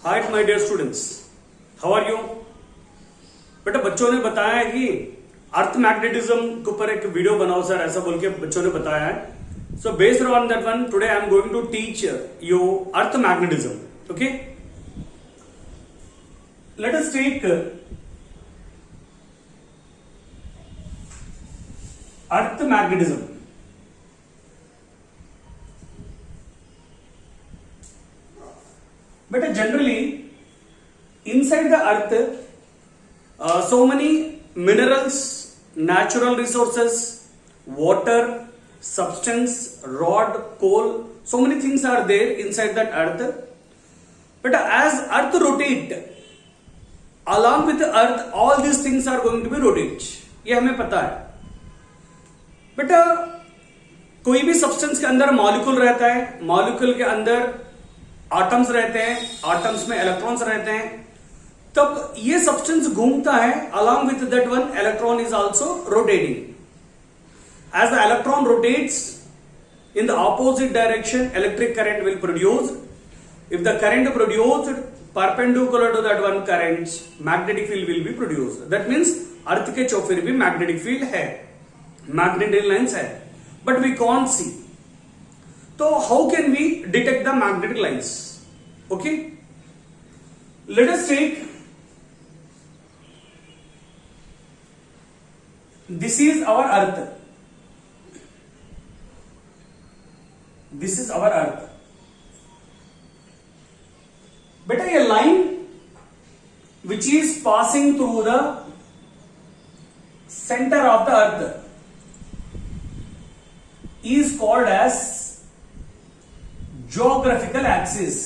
Hi my dear students, how are you. बेटा बच्चों ने बताया है कि अर्थ मैग्नेटिज्म के ऊपर एक वीडियो बनाओ सर, ऐसा बोल के बच्चों ने बताया है। So based on that one today I am going to teach you earth magnetism. Okay, let us take earth magnetism. But generally, inside the earth, so many minerals, natural resources, water, substance, rod, coal, so many things are there inside that earth. But as earth rotate, along with the earth, all these things are going to be rotate. ये हमें पता है। बेटा कोई भी substance के अंदर molecule रहता है, मॉलिक्यूल के अंदर एटम्स रहते हैं, एटम्स में इलेक्ट्रॉन्स रहते हैं, तब ये सब्सटेंस घूमता है। Along with that one electron is also rotating. As the electron rotates in the opposite direction, electric current will produce. If the current produced perpendicular to that one current, magnetic field will be produced. That means earth के चौफेर भी magnetic field है, magnetic lines है, but we can't see. So how can we detect the magnetic lines? Okay, let us take this is our earth. This is our earth. Beta, a line which is passing through the center of the earth is called as geographical axis.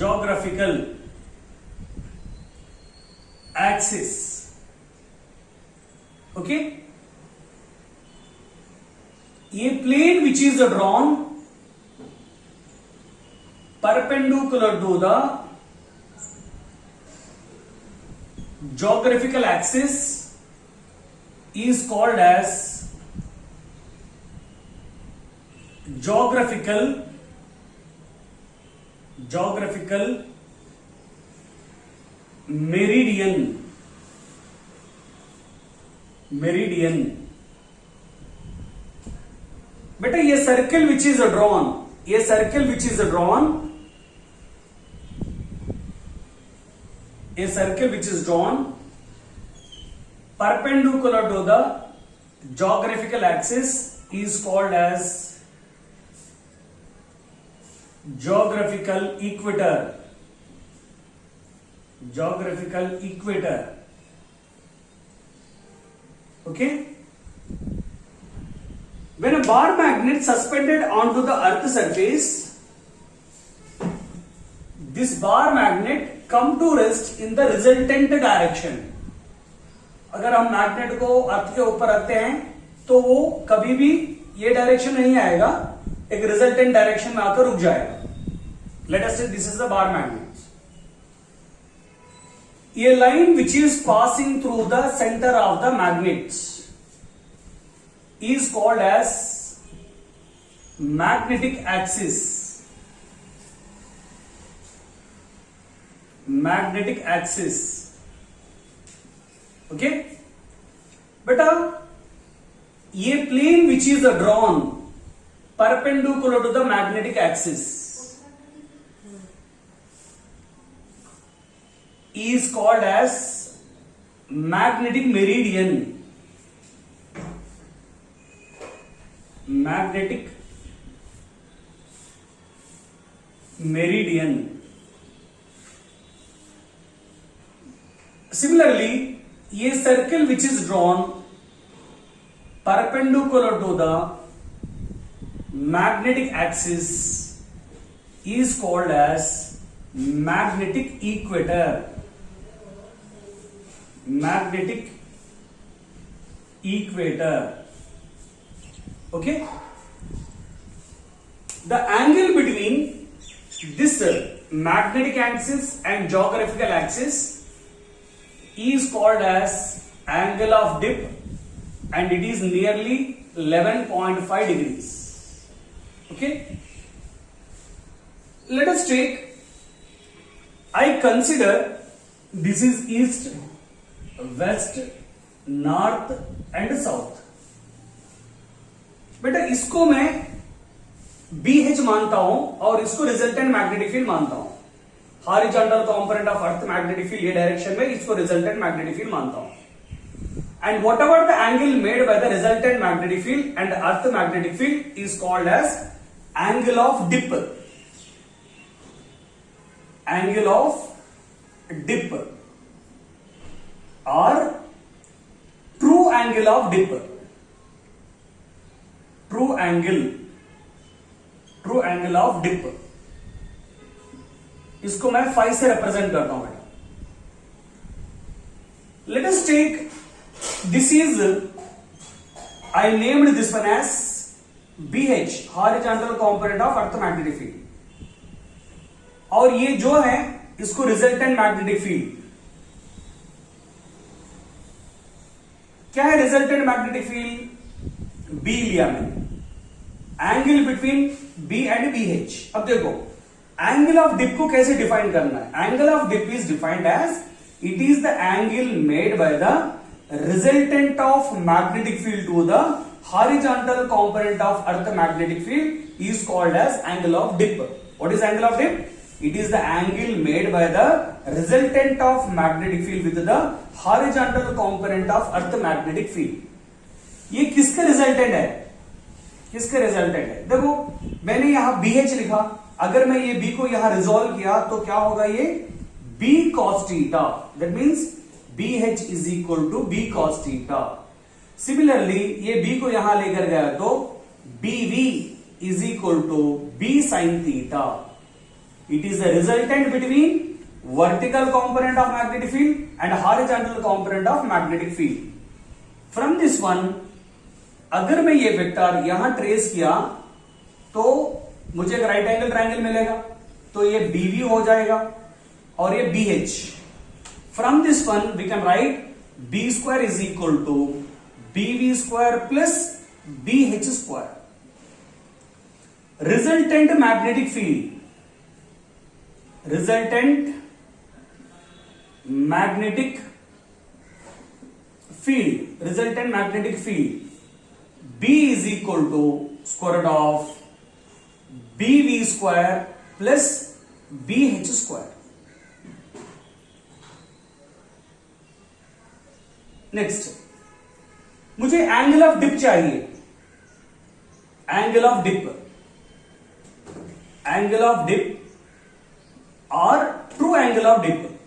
Geographical axis. Okay, ये plane which is drawn perpendicular to the geographical axis is called as geographical meridian. बेटा ये circle which is drawn, ये circle which is drawn, ये circle which is drawn perpendicular to the geographical axis is called as geographical equator. Geographical equator. Okay, when a bar magnet suspended onto the earth surface, this bar magnet come to rest in the resultant direction. अगर हम magnet को अर्थ के ऊपर रखते हैं तो वो कभी भी ये डायरेक्शन नहीं आएगा, एक रिजल्टेंट डायरेक्शन में आकर रुक जाएगा। Let us say this is the bar magnet. ये line which is passing through the centre of the magnet is called as magnetic axis. Magnetic axis. Okay बेटा, ये plane which is drawn perpendicular to the magnetic axis is called as magnetic meridian. Magnetic meridian. Similarly, ये circle which is drawn perpendicular to the magnetic axis is called as magnetic equator. Magnetic equator. Okay, the angle between this magnetic axis and geographical axis is called as angle of dip, and it is nearly 11.5 degrees. Okay, let us take, I consider this is east, west, north and south. बेटा इसको मैं BH मानता हूं और इसको resultant magnetic field मानता हूं. Horizontal component of earth magnetic field ये डायरेक्शन में, इसको रिजल्टेंट मैग्नेटिक फील्ड मानता हूं. And whatever the angle made by the resultant magnetic field and earth magnetic field is called as angle of dip. Angle of dip or true angle of dip. True angle of dip. इसको मैं phi से represent करता हूं बेटा. Let us take this is, I named this one as BH, horizontal component of earth magnetic field. और ये जो है इसको रिजल्टेंट मैग्नेटिक फील्ड. क्या है रिजल्टेंट मैग्नेटिक फील्ड? बी लिया मैंने. Angle between B and BH. अब देखो एंगल ऑफ डिप को कैसे डिफाइन करना है. Angle of dip is defined as it is the angle made by the resultant of magnetic field to the horizontal component of earth magnetic field is called as angle of dip. What is angle of dip? It is the angle made by the resultant of magnetic field with the horizontal component of earth magnetic field. ये किसका resultant है? किसका resultant है? देखो मैंने यहां BH लिखा, अगर मैं ये B को यहां रिजोल्व किया तो क्या होगा? ये B cos theta. That means BH is equal to B cos theta. Similarly, ये B को यहां लेकर गया तो BV is equal to B sin theta. It is the resultant between vertical component of magnetic field and horizontal component of magnetic field. From this one, अगर मैं ये vector यहां ट्रेस किया तो मुझे एक राइट एंगल ट्रायंगल मिलेगा. तो ये BV हो जाएगा और ये BH. From this one we can write B square is equal to BV square plus BH square. Resultant magnetic field. Resultant magnetic field. Resultant magnetic field. B is equal to square root of BV square plus BH square. Next मुझे angle of dip चाहिए. Angle of dip, angle of dip और true angle of dip.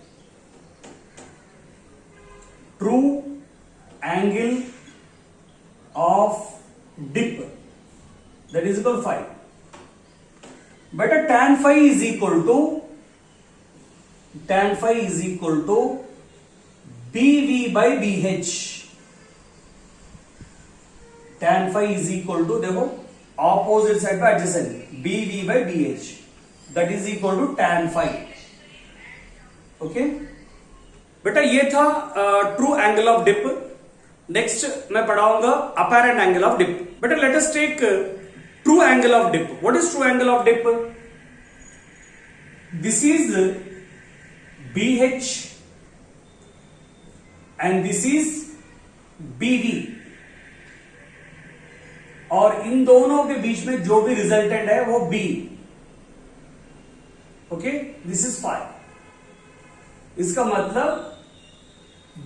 True angle of dip that is equal phi. बेटा tan phi is equal to BV by BH. Tan phi is equal to, देखो opposite side पे adjacent, BV by BH that is equal to tan phi. Okay बेटा ये था true angle of dip. Next मैं पढ़ाऊंगा apparent angle of dip. बेटा let us take true angle of dip. What is true angle of dip? This is BH and this is BV और इन दोनों के बीच में जो भी रिजल्टेंट है वो B. Okay this is phi. इसका मतलब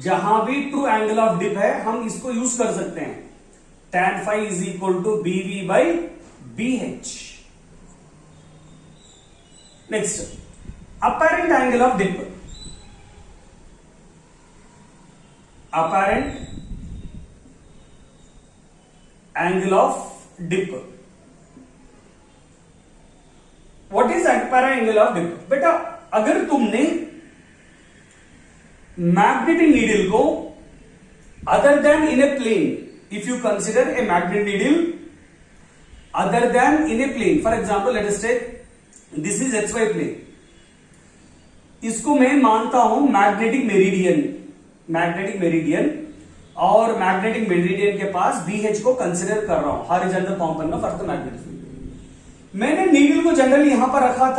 जहां भी ट्रू एंगल ऑफ डिप है हम इसको यूज कर सकते हैं. tan phi is equal to BV by BH. Next apparent angle of dip. Apparent angle of dip. What is apparent angle of dip? बेटा अगर तुमने मैग्नेटिक नीडल को other than in a plane, if you consider a magnetic needle other than in a plane, for example let us take this is XY plane. इसको मैं मानता हूं magnetic meridian और magnetic meridian के पास BH को consider कर रहा हूं horizontal component of earth magnetic field. मैंने नीडल को जनरली यहां पर रखा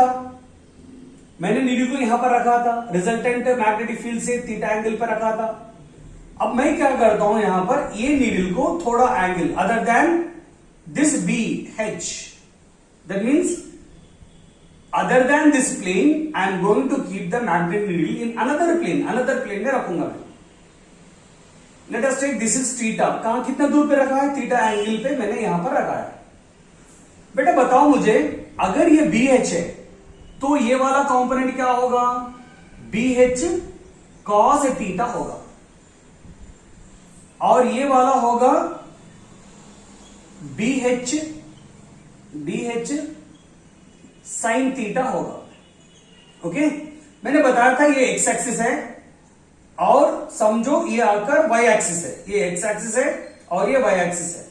था, रिजल्टेंट मैग्नेटिक फील्ड से थीटा एंगल पर रखा था। अब मैं क्या करता हूं, यहां पर ये नीडल को थोड़ा angle other than this B H, that means other than this plane I am going to keep the magnetic needle in another plane में रखूंगा मैं। Let us take this is theta, कहां कितना दूर पे रखा है, थीटा एंगल पे मैंने यहां पर रखा है। बेटा बताओ मुझे, अगर ये बी एच है तो ये वाला कंपोनेंट क्या होगा, बी एच कॉस थीटा होगा, और ये वाला होगा बी एच साइन थीटा होगा। ओके, मैंने बताया था ये एक्स एक्सिस है, और समझो ये आकर वाई एक्सिस है, ये एक्स एक्सिस है और ये वाई एक्सिस है।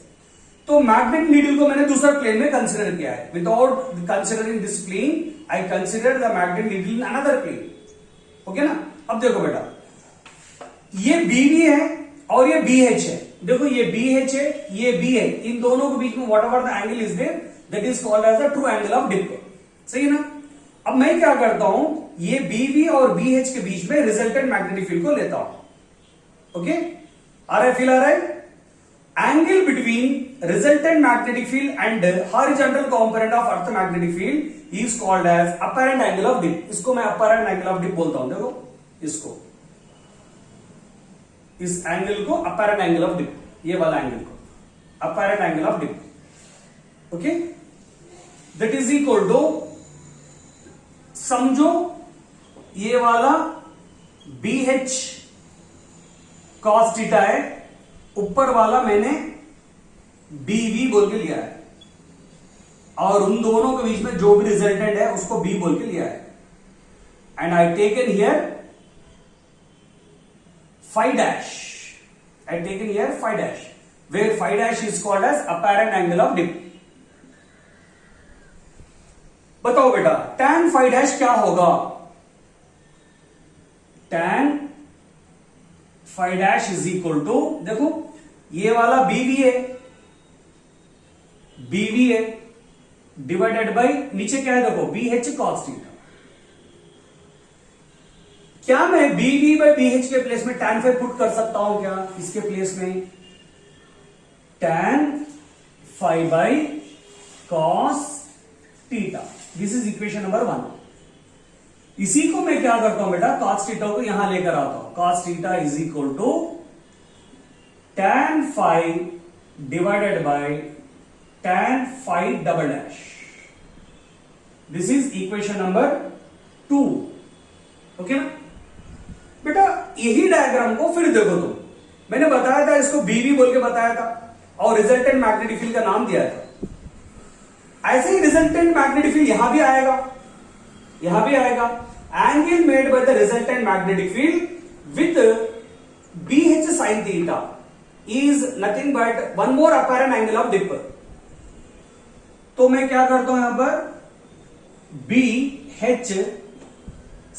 तो मैग्नेटिक नीडल को मैंने दूसरा प्लेन में कंसीडर किया है। Without considering this plane I consider the magnetic needle in another plane. Okay ना। अब देखो बेटा, ये बीवी है और ये बी एच है। देखो ये बी एच है, ये बी है, इन दोनों के बीच में whatever the angle is there that is called as the true angle of dip. सही है ना। अब मैं क्या करता हूं, ये बीवी और बी एच के बीच में रिजल्टेंट मैग्नेटिक फील्ड को लेता हूं। ओके, आ रहा है, फील आ रहा है। Angle between resultant magnetic field and horizontal component of earth magnetic field is called as apparent angle of dip। इसको मैं apparent angle of dip बोलता हूं। देखो इसको, इस एंगल को apparent angle of dip, ये वाला एंगल को apparent angle of dip। Okay, that is equal to, समझो ये वाला BH cos थीटा है, ऊपर वाला मैंने BV बोल के लिया है, और उन दोनों के बीच में जो भी रिजल्टेंट है उसको B बोल के लिया है। And I taken here phi dash, I taken here phi dash, where phi dash is called as apparent angle of dip। बताओ बेटा, tan phi dash क्या होगा, tan phi dash is equal to, देखो ये वाला BV है, divided by नीचे क्या है, देखो BH cos थीटा। क्या मैं BV बाई BH के प्लेस में tan phi पुट कर सकता हूं क्या, इसके प्लेस में tan phi by cos theta. This is equation number 1। इसी को मैं क्या करता हूं बेटा, cos थीटा को यहां लेकर आता हूं। cos theta is equal to tan phi divided by tan phi double dash. This is equation number 2। Okay ना बेटा, यही डायग्राम को फिर देखो तुम, मैंने बताया था इसको बीवी बोल के बताया था, और रिजल्टेंट मैग्नेटिक फील्ड का नाम दिया था। ऐसे ही रिजल्टेंट मैग्नेटिक फील्ड यहां भी आएगा, angle made by the resultant magnetic field with BH sin theta is nothing but one more apparent angle of dip। तो मैं क्या करता हूं यहां पर, BH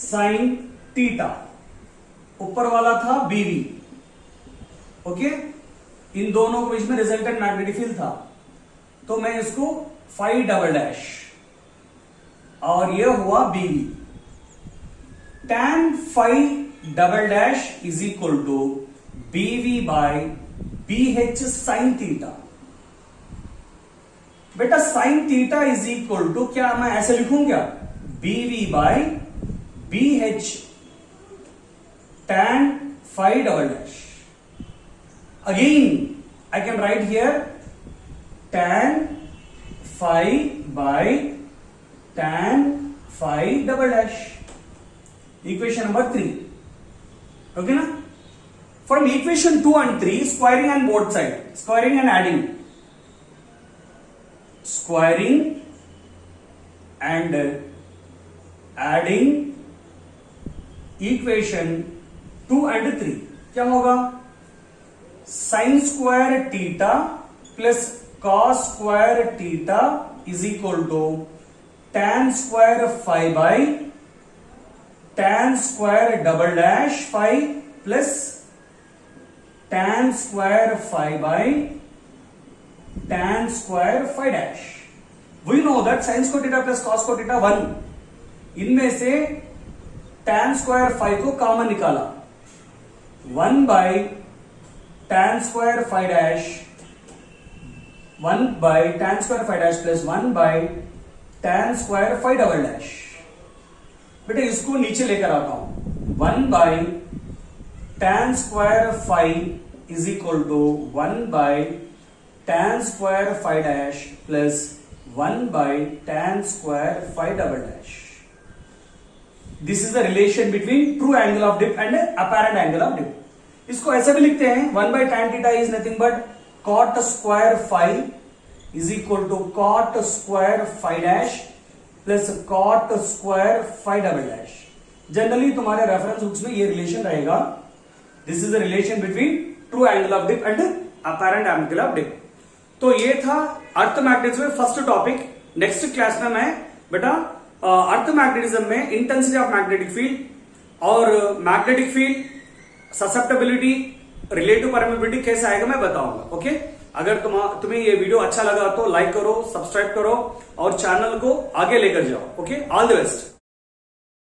sin theta, ऊपर वाला था BV। ओके, इन दोनों के बीच में रिजल्टेंट मैग्नेटिक फील्ड था, तो मैं इसको phi डबल डैश, और यह हुआ BV। tan phi double dash is equal to BV by BH sin theta. बेटा sin theta is equal to, क्या मैं ऐसे लिखूं क्या, BV by BH tan phi double dash. Again I can write here tan phi by tan phi double dash. Equation number 3। Okay ना। From equation 2 and 3, squaring and both side, squaring and adding, squaring and adding equation 2 and 3 क्या होगा, sign square theta plus cos square theta is equal to tan square phi by tan square double dash phi plus tan square phi by tan square phi dash, we know that sin square theta plus cos square theta 1, इनमें से tan square phi को common निकाला, 1 by tan square five dash, 1 by tan square five dash plus 1 by tan square five double dash. बेटा इसको नीचे लेकर आता हूं, 1 by tan square five is equal to 1 by tan square five dash plus 1 by tan square five double dash. This is the relation between true angle of dip and apparent angle of dip. इसको ऐसे भी लिखते हैं, 1 by tan theta is nothing but cot square five is equal to cot square five dash plus cot square five double dash. Generally तुम्हारे reference books में ये relation रहेगा। This is the relation between true angle of dip and apparent angle of dip. तो ये था earth magnetism में first topic. Next class में मैं बेटा अर्थ मैग्नेटिज्म में इंटेंसिटी ऑफ मैग्नेटिक फील्ड और magnetic field, susceptibility, relative permeability कैसे आएगा मैं बताऊंगा। ओके, अगर तुम्हें ये वीडियो अच्छा लगा तो लाइक करो, सब्सक्राइब करो और चैनल को आगे लेकर जाओ। Okay, all the best.